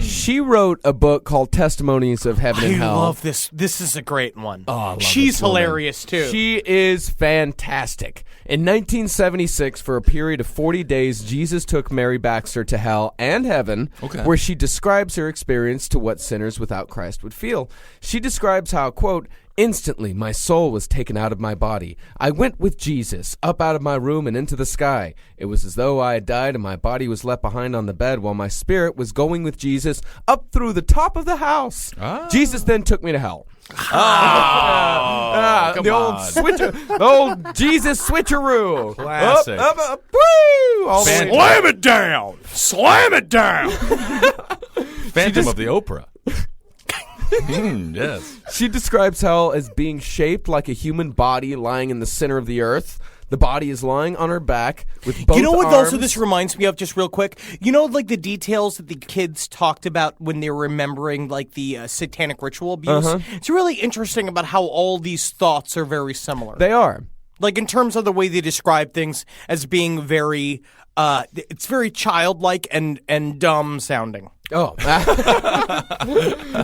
She wrote a book called Testimonies of Heaven and Hell. I love this. This is a great one. Oh, I love She's this woman. hilarious too. She is fantastic. In 1976, for a period of 40 days, Jesus took Mary Baxter to hell and heaven, where she describes her experience to what sinners without Christ would feel. She describes how, quote, instantly my soul was taken out of my body. I went with Jesus up out of my room and into the sky. It was as though I had died and my body was left behind on the bed while my spirit was going with Jesus up through the top of the house. Jesus then took me to hell. The old Jesus switcheroo. Classic. Woo! All the way Slam it down. Slam it down. Phantom of the Opera. Yes. She describes hell as being shaped like a human body lying in the center of the earth. The body is lying on her back with both You know what arms. also this reminds me of, just real quick? You know, like the details that the kids talked about when they were remembering, like the satanic ritual abuse? It's really interesting about how all these thoughts are very similar. They are. Like in terms of the way they describe things as being very, it's very childlike and dumb sounding. Oh.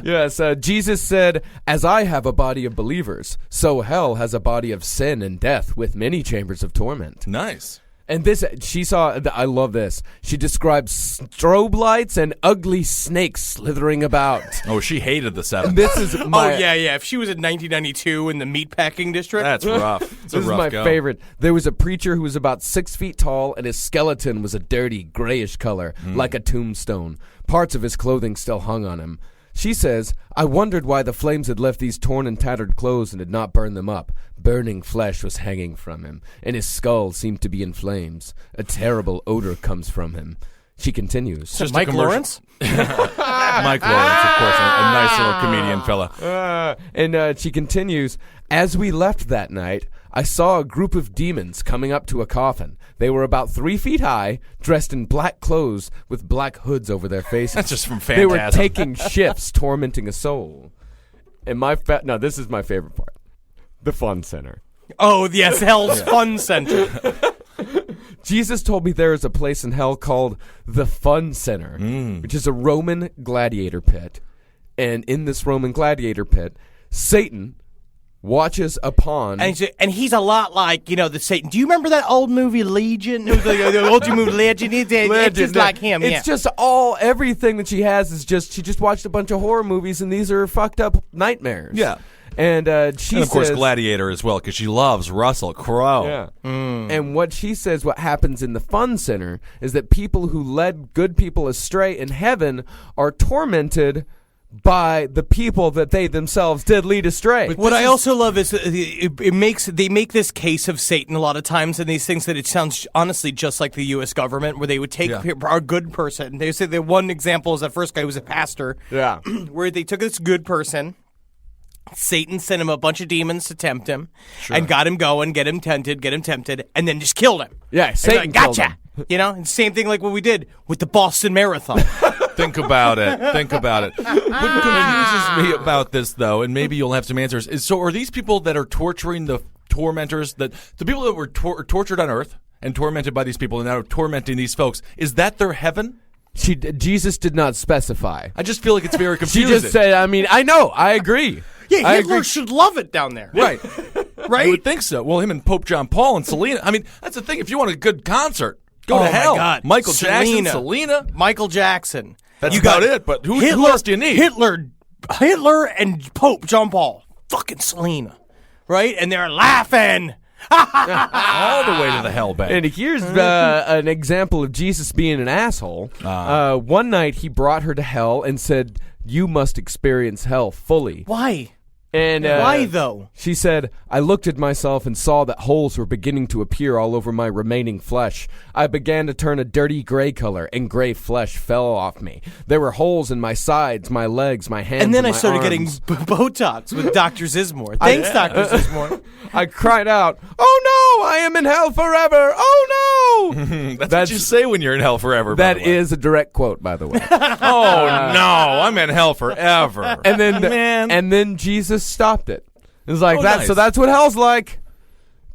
Yes, Jesus said, as I have a body of believers, so hell has a body of sin and death with many chambers of torment. Nice. And this, she saw, I love this. She describes strobe lights and ugly snakes slithering about. Oh, she hated the 70s. This is my... Oh, yeah. If she was in 1992 in the meatpacking district. That's rough. It's a This is rough my go. favorite. There was a preacher who was about 6 feet tall, and his skeleton was a dirty, grayish color, like a tombstone. Parts of his clothing still hung on him. She says, I wondered why the flames had left these torn and tattered clothes and had not burned them up. Burning flesh was hanging from him, and his skull seemed to be in flames. A terrible odor comes from him. She continues. Just Mike Lawrence? Mike Lawrence, of course, a nice little comedian fella. And she continues, as we left that night, I saw a group of demons coming up to a coffin. They were about 3 feet high, dressed in black clothes with black hoods over their faces. That's just from Phantasm. They were taking shifts, tormenting a soul. And now this is my favorite part. The Fun Center. Oh, yes, Hell's Fun Center. Jesus told me there is a place in hell called the Fun Center, which is a Roman gladiator pit. And in this Roman gladiator pit, Satan watches upon... And he's a lot like, the Satan. Do you remember that old movie Legion? The old movie Legend? It's just like him, It's just everything that she has is she just watched a bunch of horror movies, and these are fucked up nightmares. Yeah. And she of course, says, Gladiator as well, because she loves Russell Crowe. Yeah. And what she says, what happens in the Fun Center is that people who led good people astray in heaven are tormented by the people that they themselves did lead astray. What I also love is they make this case of Satan a lot of times in these things that it sounds honestly just like the U.S. government, where they would take a good person. They say the one example is that first guy who was a pastor. Yeah. Where they took this good person. Satan sent him a bunch of demons to tempt him and got him going, get him tempted, and then just killed him. Yeah, Satan killed him. And same thing like what we did with the Boston Marathon. Think about it. What confuses me about this, though, and maybe you'll have some answers, is so are these people that are torturing the tormentors, the people that were tortured on Earth and tormented by these people and now are tormenting these folks, is that their heaven? Jesus did not specify. I just feel like it's very confusing. She just said, I know, I agree. Yeah, Hitler should love it down there. Right. Right? I would think so. Well, him and Pope John Paul and Selena. I mean, that's the thing. If you want a good concert, go to hell. My God. Michael Jackson, Selena. Michael Jackson. That's about it, but who else do you need? Hitler and Pope John Paul. Fucking Selena. Right? And they're laughing. All the way to the hell bank. And here's an example of Jesus being an asshole. One night he brought her to hell and said, you must experience hell fully. Why? And why, though? She said, I looked at myself and saw that holes were beginning to appear all over my remaining flesh. I began to turn a dirty gray color, and gray flesh fell off me. There were holes in my sides, my legs, my hands, and then I started getting Botox with Dr. Zismore. Thanks, Dr. Zismore. I cried out, oh no, I am in hell forever. Oh no. That's what you say when you're in hell forever. That is a direct quote, by the way. Oh no, I'm in hell forever. And then Jesus stopped it. It was like that. Nice. So that's what hell's like.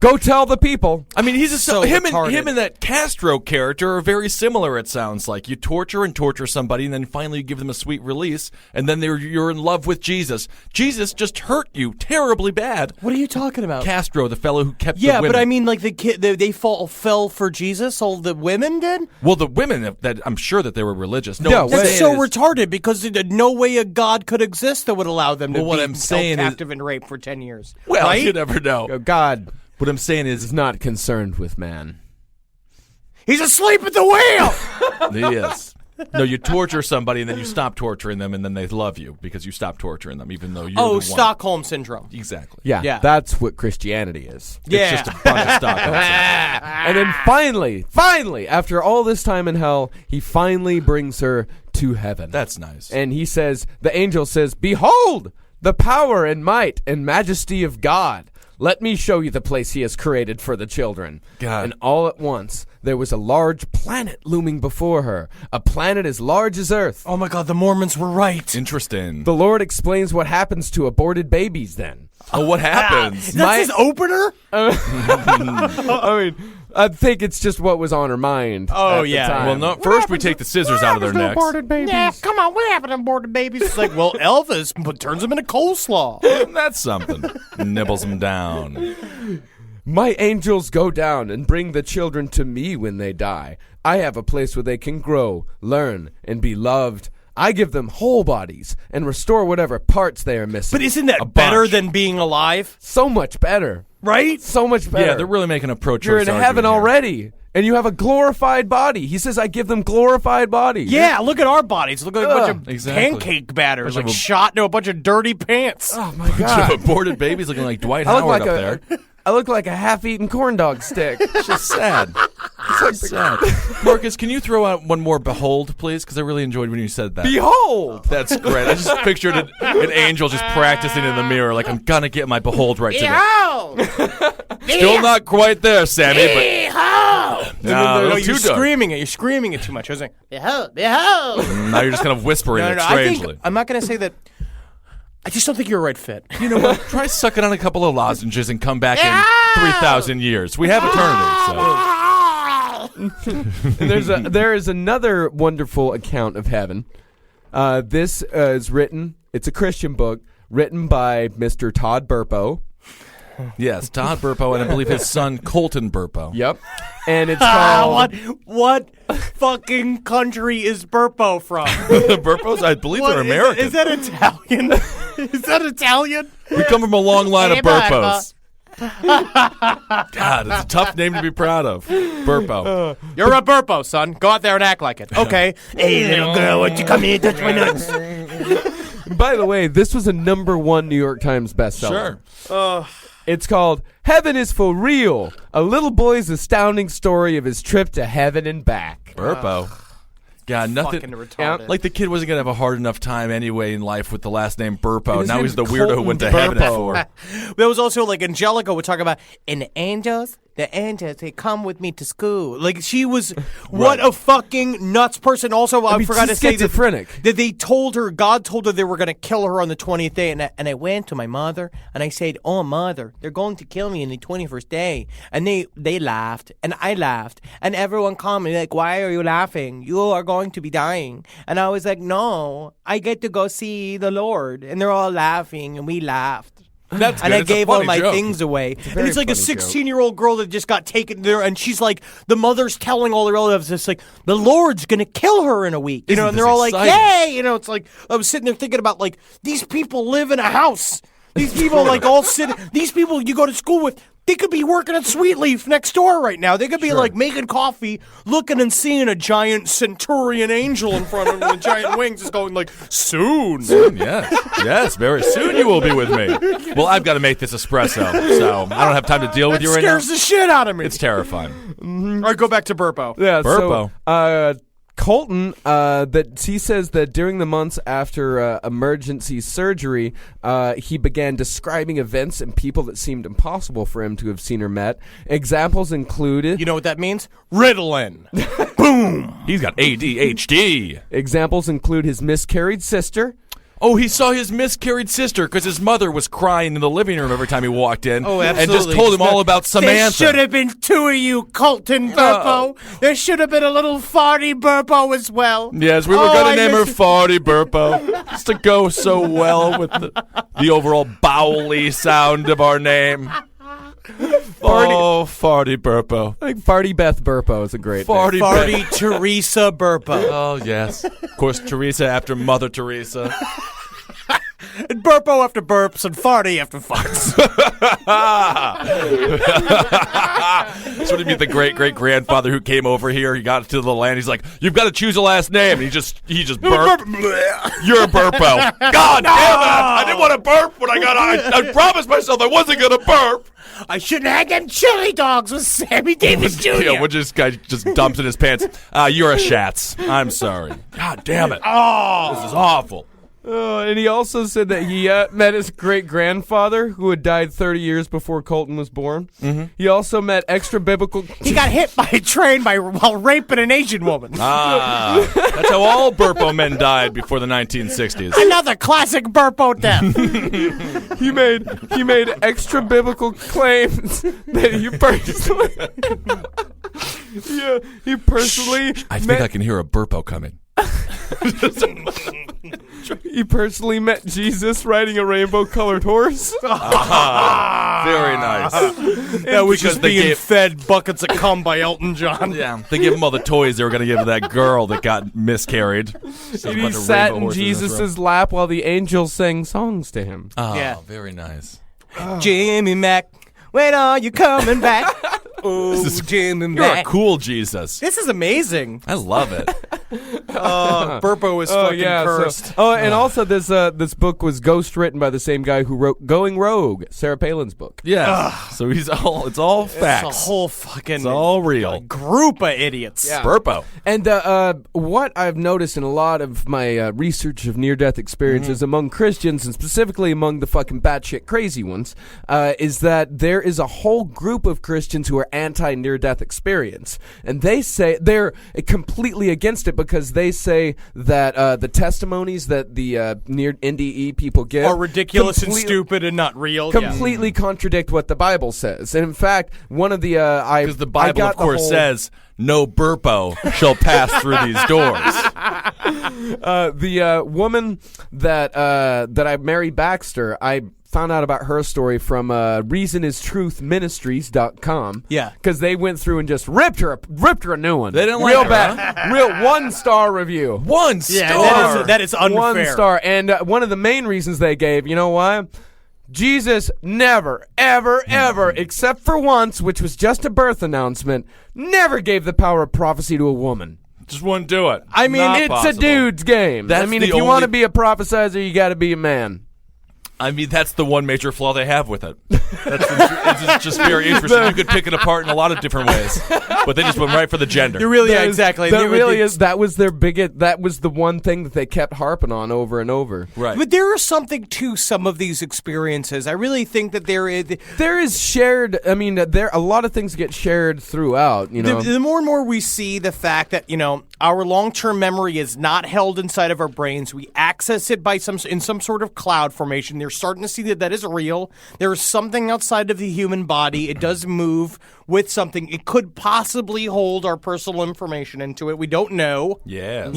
Go tell the people. I mean, he's so him retarded. and that Castro character are very similar. It sounds like you torture somebody, and then finally you give them a sweet release, and then you're in love with Jesus. Jesus just hurt you terribly bad. What are you talking about? Castro, the fellow who kept the women. But I mean, like the kid, they fell for Jesus. All the women did. Well, the women that I'm sure that they were religious. No, that's so retarded because no way a God could exist that would allow them to be held captive and raped for 10 years. Well, right? you never know. God. What I'm saying is not concerned with man. He's asleep at the wheel. He is. No, you torture somebody and then you stop torturing them and then they love you because you stop torturing them even though you're the one. Stockholm Syndrome. Exactly. Yeah, that's what Christianity is. Yeah. It's just a bunch of Stockholm Syndrome. And then finally, after all this time in hell, he finally brings her to heaven. That's nice. And he says, the angel says, behold, the power and might and majesty of God. Let me show you the place he has created for the children. God. And all at once, there was a large planet looming before her, a planet as large as Earth. Oh my God, the Mormons were right. Interesting. The Lord explains what happens to aborted babies then. Oh, what happens? That's his opener? I mean, I think it's just what was on her mind. Oh, at the yeah. time. Well, no, first we take the scissors out of their necks. Aborted babies. Yeah, come on, what happened to aborted babies? It's like, well, Elvis turns them into coleslaw. That's something. Nibbles them down. My angels go down and bring the children to me when they die. I have a place where they can grow, learn, and be loved. I give them whole bodies and restore whatever parts they are missing. But isn't that better than being alive? So much better. Right? So much better. Yeah, they're really making a pro-choice You're in heaven argument here. already. And you have a glorified body. He says, I give them glorified bodies. Yeah, look at our bodies. Look like a bunch of exactly. pancake batters, shot into a bunch of dirty pants. Oh, my Bunch God. of aborted babies looking like Dwight Howard up there. I I look like a half-eaten corn dog stick. It's just sad. It's so sad. Marcus, can you throw out one more behold, please? Because I really enjoyed when you said that. Behold! That's great. I just pictured an angel just practicing in the mirror, like, I'm going to get my behold right today. Behold! Still not quite there, Sammy, but... Behold! No, you're screaming it. You're screaming it too much. I was like, Behold! Behold! now you're just kind of whispering it strangely. I'm not going to say that. I just don't think you're a right fit. You know what? Try sucking on a couple of lozenges and come back in 3,000 years. We have eternity, so... There is another wonderful account of heaven. This is written, it's a Christian book, written by Mr. Todd Burpo. Yes, Todd Burpo, and I believe his son, Colton Burpo. Yep. And it's called... What fucking country is Burpo from? The Burpos, I believe they're American. Is that Italian? Is that Italian? We come from a long line of Hey, Burpos. God, it's a tough name to be proud of. Burpo. You're a Burpo, son. Go out there and act like it. Okay. Hey, little girl, why don't you come here and touch my nuts? By the way, this was a #1 New York Times bestseller. Sure. It's called Heaven is for Real, a little boy's astounding story of his trip to heaven and back. Burpo. God, nothing. Fucking retarded. Like the kid wasn't going to have a hard enough time anyway in life with the last name Burpo. His Now name's he's the weirdo who went to Colton heaven Burpo. for. There was also like Angelica would talk about, and the angels, they come with me to school. Like she was, what a fucking nuts person. Also, I mean, forgot to say schizophrenic. that they told her, God told her they were going to kill her on the 20th day. And I went to my mother and I said, oh, mother, they're going to kill me in the 21st day. And they laughed and I laughed. And everyone called me like, why are you laughing? You are going to be dying. And I was like, no, I get to go see the Lord. And they're all laughing and we laughed. That's And good. I It's a gave all funny my joke. things away. And it's like a funny joke. 16-year-old girl that just got taken there, and she's like, the mother's telling all the relatives, it's like, the Lord's going to kill her in a week. You know, and they're all like, yay! You know, it's like, I was sitting there thinking about, like, these people live in a house. These people, like, all sit, these people you go to school with, they could be working at Sweet Leaf next door right now. They could be, like, making coffee, looking and seeing a giant centurion angel in front of them with giant wings just going, like, soon. Yes. Yes, very soon you will be with me. Well, I've got to make this espresso, so I don't have time to deal with you right now. Scares the shit out of me. It's terrifying. All right, go back to Burpo. Yeah, Burpo. So, Colton, that he says that during the months after emergency surgery, he began describing events and people that seemed impossible for him to have seen or met. Examples included... You know what that means? Ritalin. He's got ADHD. Examples include his miscarried sister. Oh, he saw his miscarried sister because his mother was crying in the living room every time he walked in. Oh, and absolutely. just told him all about Samantha. There should have been two of you, Colton Burpo. There should have been a little farty Burpo as well. Yes, we were Oh, going I to name her miss- Farty Burpo. Just to go so well with the overall bowely sound of our name. Oh, Farty Burpo. I think Farty Beth Burpo is a great name. Farty Farty Teresa Burpo. Oh, yes. Of course, Teresa after Mother Teresa. And Burpo after burps and Farty after farts. So what do you mean the great-great-grandfather who came over here, he got to the land, he's like, you've got to choose a last name. And he just burped. You're a Burpo. God damn it! I didn't want to burp when I got on. I promised myself I wasn't going to burp. I shouldn't have had them chili dogs with Sammy Davis Jr. Yeah, what this guy just dumps in his pants. You're a Schatz. I'm sorry. God damn it. Oh, this is awful. And he also said that he met his great-grandfather, who had died 30 years before Colton was born. Mm-hmm. He also met extra-biblical... He got hit by a train while raping an Asian woman. That's how all Burpo men died before the 1960s. Another classic Burpo death. He made extra-biblical claims that he personally... he personally... I think I can hear a Burpo coming. He personally met Jesus riding a rainbow-colored horse. Very nice. That was just they being gave- fed buckets of cum by Elton John. Yeah, they gave him all the toys they were going to give that girl that got miscarried. And he sat in Jesus' lap while the angels sang songs to him. Oh, Yeah. very nice. Jimmy Mac, when are you coming back? Oh, Jimmy You're a Mac. cool Jesus. This is amazing. I love it. Burpo is fucking cursed. And also this book was ghostwritten by the same guy who wrote Going Rogue, Sarah Palin's book. Yeah. So it's all facts. It's a whole fucking It's all real. group of idiots. Yeah. Burpo. And what I've noticed in a lot of my research of near-death experiences among Christians, and specifically among the fucking batshit crazy ones, is that there is a whole group of Christians who are anti-near-death experience. And they say they're completely against it because they say that the testimonies that the near NDE people give are ridiculous and stupid and not real. Completely contradict what the Bible says. And in fact, one of the because the Bible, of course, says no burpo shall pass through these doors. The woman that I married, Baxter, I found out about her story from reasonistruthministries.com. Yeah. Because they went through and just ripped her a new one. They didn't real like her, bad. Real 1-star review. 1 star. Yeah, that is unfair. 1 star. And one of the main reasons they gave, you know why? Jesus never, ever, ever, except for once, which was just a birth announcement, never gave the power of prophecy to a woman. Just wouldn't do it. I mean, Not it's possible. a dude's game. That's I mean, the if you want to only- be a prophesizer, you got to be a man. I mean, that's the one major flaw they have with it. It's just very interesting. You could pick it apart in a lot of different ways, but they just went right for the gender. Exactly. That was their biggest. That was the one thing that they kept harping on over and over. Right. But there is something to some of these experiences. I really think that there is shared. I mean, there a lot of things get shared throughout. You know, the more and more we see the fact that our long-term memory is not held inside of our brains. We access it by in some sort of cloud formation. They're starting to see that is real. There is something outside of the human body. It does move with something. It could possibly hold our personal information into it. We don't know. Yes.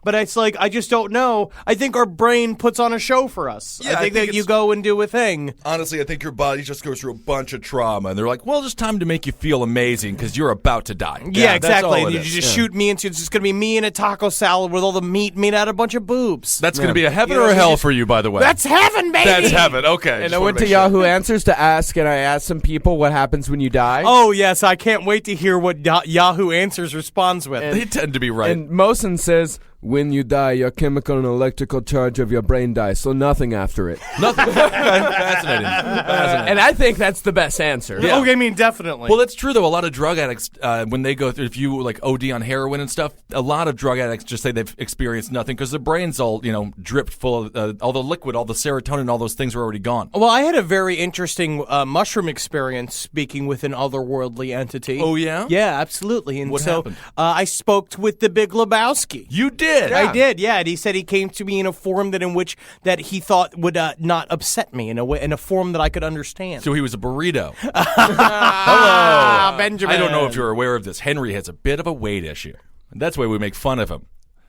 But it's like, I just don't know. I think our brain puts on a show for us. Yeah, I think that you go and do a thing. Honestly, I think your body just goes through a bunch of trauma, and they're like, well, just time to make you feel amazing because you're about to die. Yeah, that's exactly. all it You is. just shoot me into it's just going to be me in a taco salad with all the meat made out of a bunch of boobs. That's going to be a heaven or a hell for you, by the way. That's heaven, baby! That's heaven. Okay. and I went to Yahoo Answers to ask, and I asked some people what happens when you die. Oh, yes. I can't wait to hear what Yahoo Answers responds with. They tend to be right. And Mosen says, when you die, your chemical and electrical charge of your brain dies, so nothing after it. Nothing. Fascinating. And I think that's the best answer. Yeah. Okay, I mean, definitely. Well, that's true, though. A lot of drug addicts, when they go through, if you like OD on heroin and stuff, a lot of drug addicts just say they've experienced nothing because their brain's all, dripped full of all the liquid, all the serotonin, all those things are already gone. Well, I had a very interesting mushroom experience speaking with an otherworldly entity. Oh, yeah? Yeah, absolutely. And What so happened? I spoke with the Big Lebowski. You did? I did, yeah. And he said he came to me in a form that he thought would not upset me in a form that I could understand. So he was a burrito. Hello. Benjamin. I don't know if you're aware of this. Henry has a bit of a weight issue. And that's why we make fun of him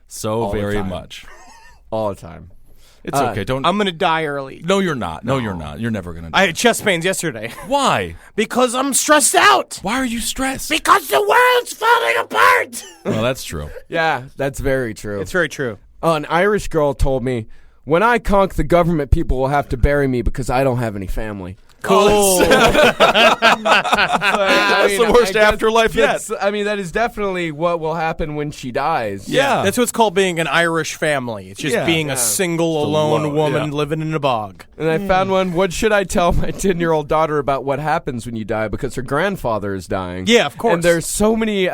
so very much. All the time. It's okay. Don't. I'm going to die early. No, you're not. No, you're not. You're never going to die. I had chest pains yesterday. Why? Because I'm stressed out. Why are you stressed? Because the world's falling apart. Well, that's true. Yeah, that's very true. It's very true. An Irish girl told me, when I conk, the government people will have to bury me because I don't have any family. Cool. That's the worst afterlife yet. I mean, that is definitely what will happen when she dies. Yeah. That's what's called being an Irish family. It's just being a single, alone woman living in a bog. And I found one. What should I tell my 10-year-old daughter about what happens when you die? Because her grandfather is dying. Yeah, of course. And there's so many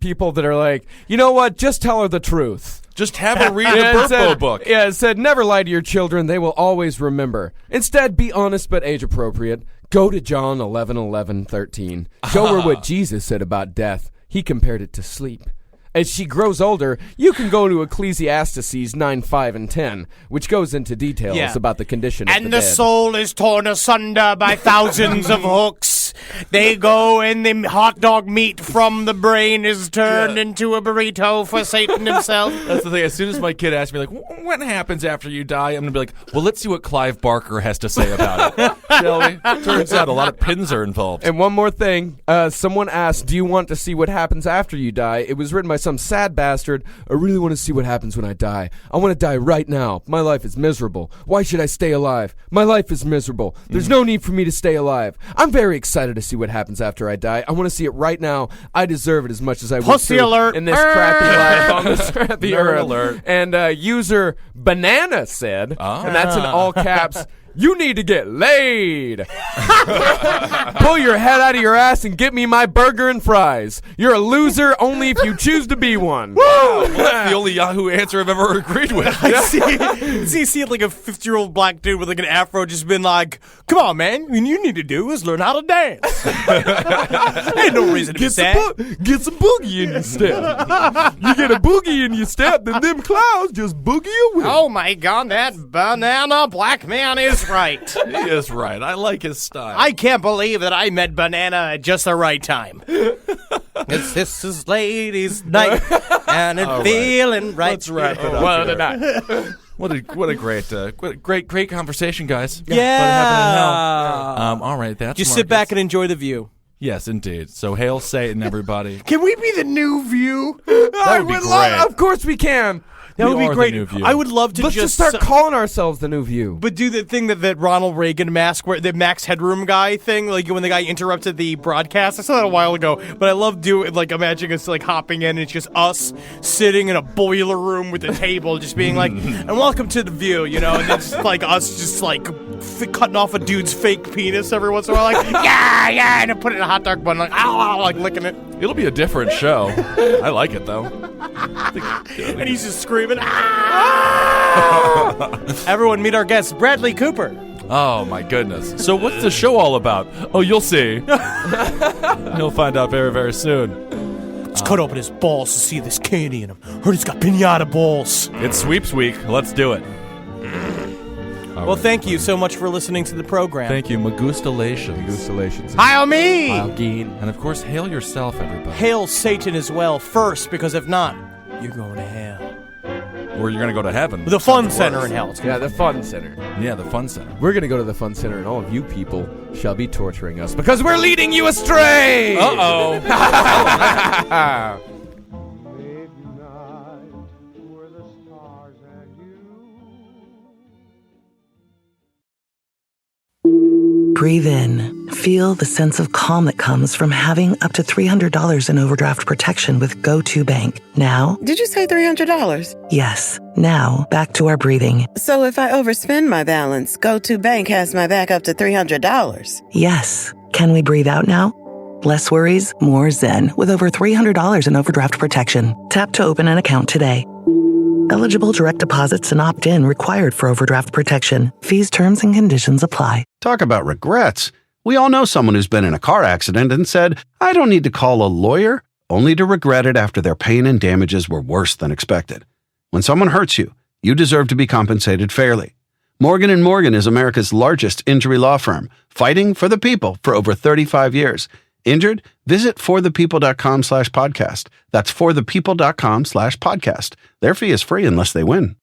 people that are like, you know what? Just tell her the truth. Just have her read the Yeah, Burpo book. Yeah, it said, never lie to your children. They will always remember. Instead, be honest but age appropriate. Go to John 11:13. Show her what Jesus said about death. He compared it to sleep. As she grows older, you can go to Ecclesiastes 9:5 and 10, which goes into details about the condition of the And the dead. soul is torn asunder by thousands of hooks. They go and the hot dog meat from the brain is turned into a burrito for Satan himself. That's the thing. As soon as my kid asks me, like, what happens after you die? I'm going to be like, well, let's see what Clive Barker has to say about it. Shall we? Turns out a lot of pins are involved. And one more thing. Someone asked, do you want to see what happens after you die? It was written by some sad bastard. I really want to see what happens when I die. I want to die right now. My life is miserable. Why should I stay alive? My life is miserable. There's no need for me to stay alive. I'm very excited excited to see what happens after I die. I want to see it right now. I deserve it as much as I would Pussy too alert. in this crappy life on this crappy Nerd earth. alert. And user Banana said, and that's in all caps, you need to get laid. Pull your head out of your ass and get me my burger and fries. You're a loser only if you choose to be one. Well, that's the only Yahoo answer I've ever agreed with. See like a 50-year-old black dude with like an afro just been like, come on, man. What you need to do is learn how to dance. Ain't no reason to be sad. Get some boogie in your step. You get a boogie in your step, then them clouds just boogie away. Oh, my God. That banana black man is right. He is right. I like his style. I can't believe that I met Banana at just the right time. This is ladies' night, and it's feeling right. Let's wrap it up. Well, here. they're not. What a great conversation, guys. Yeah. Fun having it now. All right, that's Just sit back and enjoy the view. Yes, indeed. So hail Satan, everybody. Can we be the new view? That would be great. Of course we can. That would We be are great. the New View. I would love to Let's just start calling ourselves the New View. But do the thing that Ronald Reagan mask, where the Max Headroom guy thing, like when the guy interrupted the broadcast. I saw that a while ago, but I love imagining us like hopping in and it's just us sitting in a boiler room with a table, just being like, and welcome to the View, and it's like us just like cutting off a dude's fake penis every once in a while, like, yeah, and then put it in a hot dog bun, like, ow, like licking it. It'll be a different show. I like it, though. And he's just screaming, Everyone meet our guest, Bradley Cooper. Oh, my goodness. So what's the show all about? Oh, you'll see. You'll find out very, very soon. Let's cut open his balls to see this candy in him. Heard he's got pinata balls. It's Sweeps Week. Let's do it. Well, thank you so much for listening to the program. Thank you. Magustalations. Congratulations. Hail me! And, of course, hail yourself, everybody. Hail Satan as well first, because if not, you're going to hell. Or you're going to go to heaven. The fun Sounds center worse. in hell. Yeah, the Fun Center. Yeah, the fun center. We're going to go to the Fun Center, and all of you people shall be torturing us because we're leading you astray! Uh-oh. Breathe in. Feel the sense of calm that comes from having up to $300 in overdraft protection with GoToBank. Now, Did you say $300? yes. Now, back to our breathing. So if I overspend my balance, GoToBank has my back up to $300. Yes. Can we breathe out now? Less worries, more zen with over $300 in overdraft protection. Tap to open an account today. Eligible direct deposits and opt-in required for overdraft protection. Fees, terms, and conditions apply. Talk about regrets. We all know someone who's been in a car accident and said, I don't need to call a lawyer, only to regret it after their pain and damages were worse than expected. When someone hurts you, you deserve to be compensated fairly. Morgan & Morgan is America's largest injury law firm, fighting for the people for over 35 years. Injured? Visit forthepeople.com/podcast. That's forthepeople.com/podcast. Their fee is free unless they win.